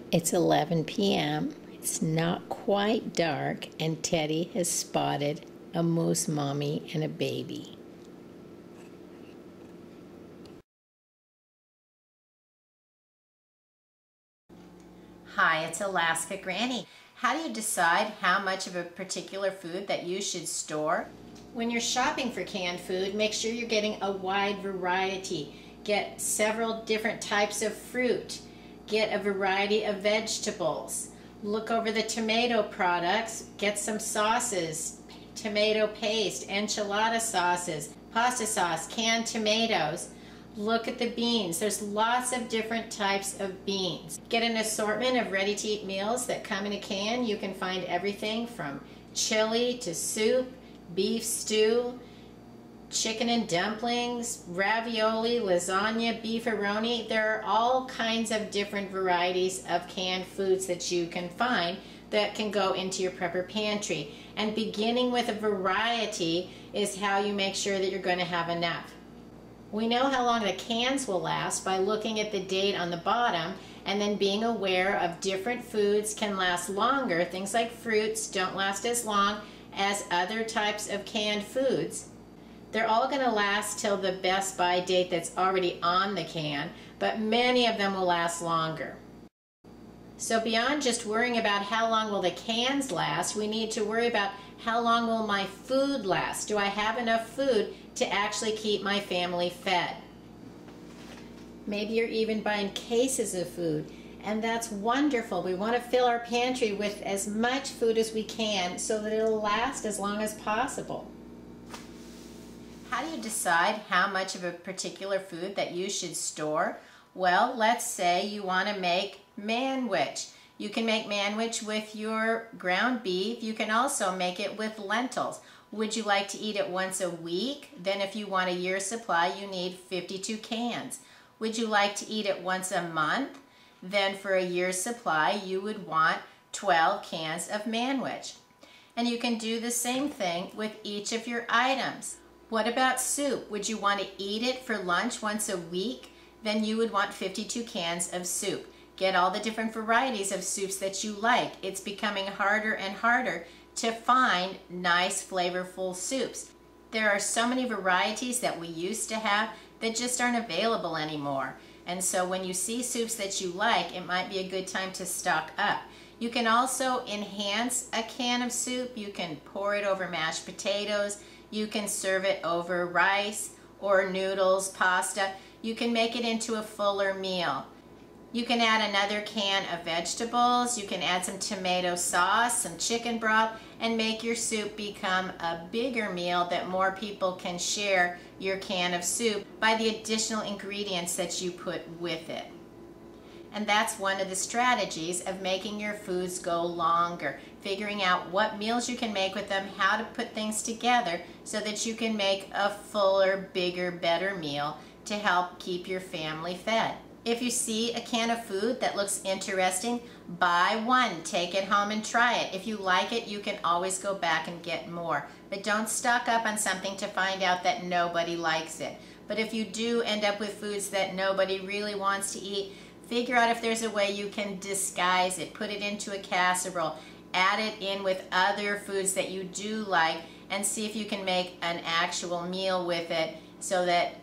It's 11 p.m. It's not quite dark, and Teddy has spotted a moose mommy and a baby. Hi, it's Alaska Granny. How do you decide how much of a particular food that you should store? When you're shopping for canned food, make sure you're getting a wide variety. Get several different types of fruit. Get a variety of vegetables. Look over the tomato products. Get some sauces, tomato paste, enchilada sauces, pasta sauce, canned tomatoes. Look at the beans. There's lots of different types of beans. Get an assortment of ready-to-eat meals that come in a can. You can find everything from chili to soup, beef stew, chicken and dumplings, ravioli, lasagna, beefaroni. There are all kinds of different varieties of canned foods that you can find that can go into your prepper pantry. And beginning with a variety is how you make sure that you're going to have enough. We know how long the cans will last by looking at the date on the bottom and then being aware of different foods can last longer. Things like fruits don't last as long as other types of canned foods. They're all going to last till the best by date that's already on the can, but many of them will last longer. So beyond just worrying about how long will the cans last, we need to worry about how long will my food last? Do I have enough food to actually keep my family fed? Maybe you're even buying cases of food, and that's wonderful. We want to fill our pantry with as much food as we can so that it'll last as long as possible. How do you decide how much of a particular food that you should store? Well, let's say you want to make manwich. You can make manwich with your ground beef. You can also make it with lentils. Would you like to eat it once a week? Then if you want a year's supply, you need 52 cans. Would you like to eat it once a month? Then for a year's supply, you would want 12 cans of manwich. And you can do the same thing with each of your items. What about soup? Would you want to eat it for lunch once a week? Then you would want 52 cans of soup. Get all the different varieties of soups that you like. It's becoming harder and harder to find nice, flavorful soups. There are so many varieties that we used to have that just aren't available anymore. And so when you see soups that you like, it might be a good time to stock up. You can also enhance a can of soup. You can pour it over mashed potatoes. You can serve it over rice or noodles, pasta. You can make it into a fuller meal. You can add another can of vegetables. You can add some tomato sauce, some chicken broth, and make your soup become a bigger meal that more people can share your can of soup by the additional ingredients that you put with it. And that's one of the strategies of making your foods go longer, figuring out what meals you can make with them, how to put things together so that you can make a fuller, bigger, better meal to help keep your family fed. If you see a can of food that looks interesting, buy one, take it home and try it. If you like it, you can always go back and get more. But don't stock up on something to find out that nobody likes it. But if you do end up with foods that nobody really wants to eat, figure out if there's a way you can disguise it. Put it into a casserole, add it in with other foods that you do like, and see if you can make an actual meal with it so that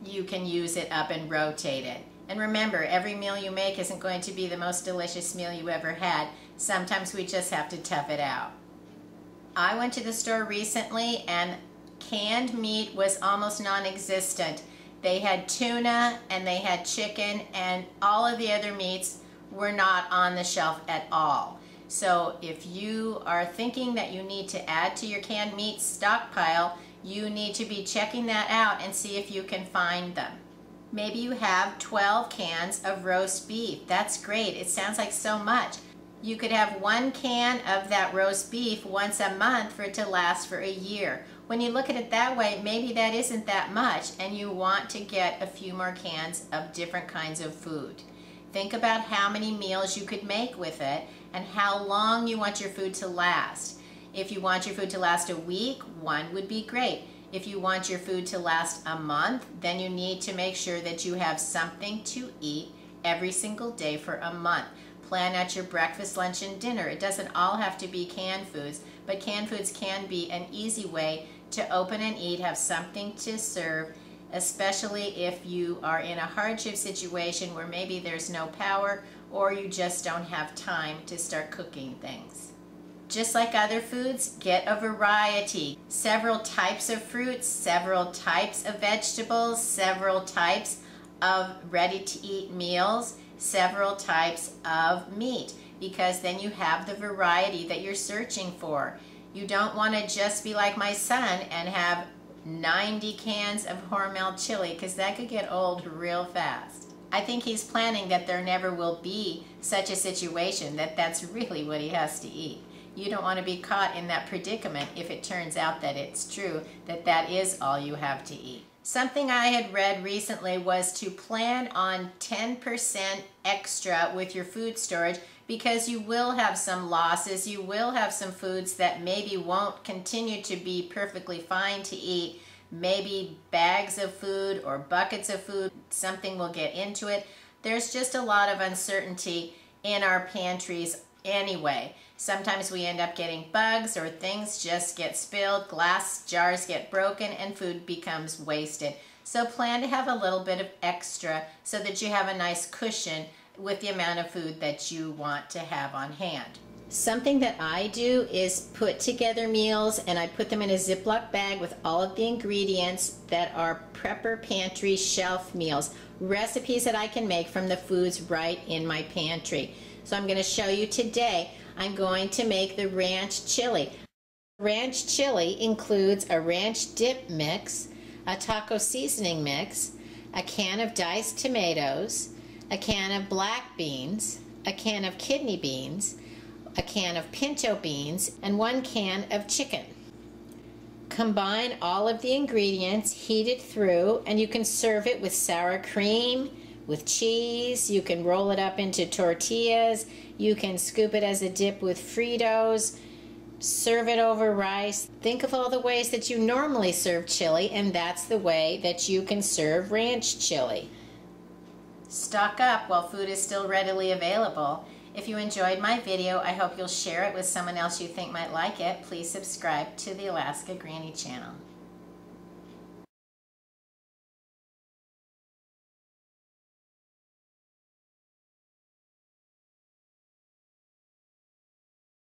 you can use it up and rotate it. And remember, every meal you make isn't going to be the most delicious meal you ever had. Sometimes we just have to tough it out. I went to the store recently and canned meat was almost non-existent. They had tuna and they had chicken, and all of the other meats were not on the shelf at all. So if you are thinking that you need to add to your canned meat stockpile, you need to be checking that out and see if you can find them. Maybe you have 12 cans of roast beef. That's great. It sounds like so much. You could have 1 can of that roast beef once a month for it to last for a year. When you look at it that way, maybe that isn't that much and you want to get a few more cans of different kinds of food. Think about how many meals you could make with it and how long you want your food to last. If you want your food to last a week, 1 would be great. If you want your food to last a month, then you need to make sure that you have something to eat every single day for a month. Plan out your breakfast, lunch, and dinner. It doesn't all have to be canned foods, but canned foods can be an easy way to open and eat, have something to serve, especially if you are in a hardship situation where maybe there's no power or you just don't have time to start cooking things. Just like other foods, get a variety. Several types of fruits, several types of vegetables, several types of ready-to-eat meals, several types of meat, because then you have the variety that you're searching for. You don't want to just be like my son and have 90 cans of Hormel chili, because that could get old real fast. I think he's planning that there never will be such a situation that that's really what he has to eat. You don't want to be caught in that predicament if it turns out that it's true, that that is all you have to eat. Something I had read recently was to plan on 10% extra with your food storage, because you will have some losses. You will have some foods that maybe won't continue to be perfectly fine to eat. Maybe bags of food or buckets of food, something will get into it. There's just a lot of uncertainty in our pantries anyway. Sometimes we end up getting bugs, or things just get spilled, glass jars get broken, and food becomes wasted. So plan to have a little bit of extra so that you have a nice cushion with the amount of food that you want to have on hand. Something that I do is put together meals, and I put them in a Ziploc bag with all of the ingredients that are Prepper Pantry shelf meals, recipes that I can make from the foods right in my pantry. So I'm going to show you today. I'm going to make the ranch chili. Ranch chili includes a ranch dip mix, a taco seasoning mix, a can of diced tomatoes, a can of black beans, a can of kidney beans, a can of pinto beans, and 1 can of chicken. Combine all of the ingredients, heat it through, and you can serve it with sour cream, with cheese. You can roll it up into tortillas. You can scoop it as a dip with Fritos. Serve it over rice. Think of all the ways that you normally serve chili, and that's the way that you can serve ranch chili. Stock up while food is still readily available. If you enjoyed my video, I hope you'll share it with someone else you think might like it. Please subscribe to the Alaska Granny channel.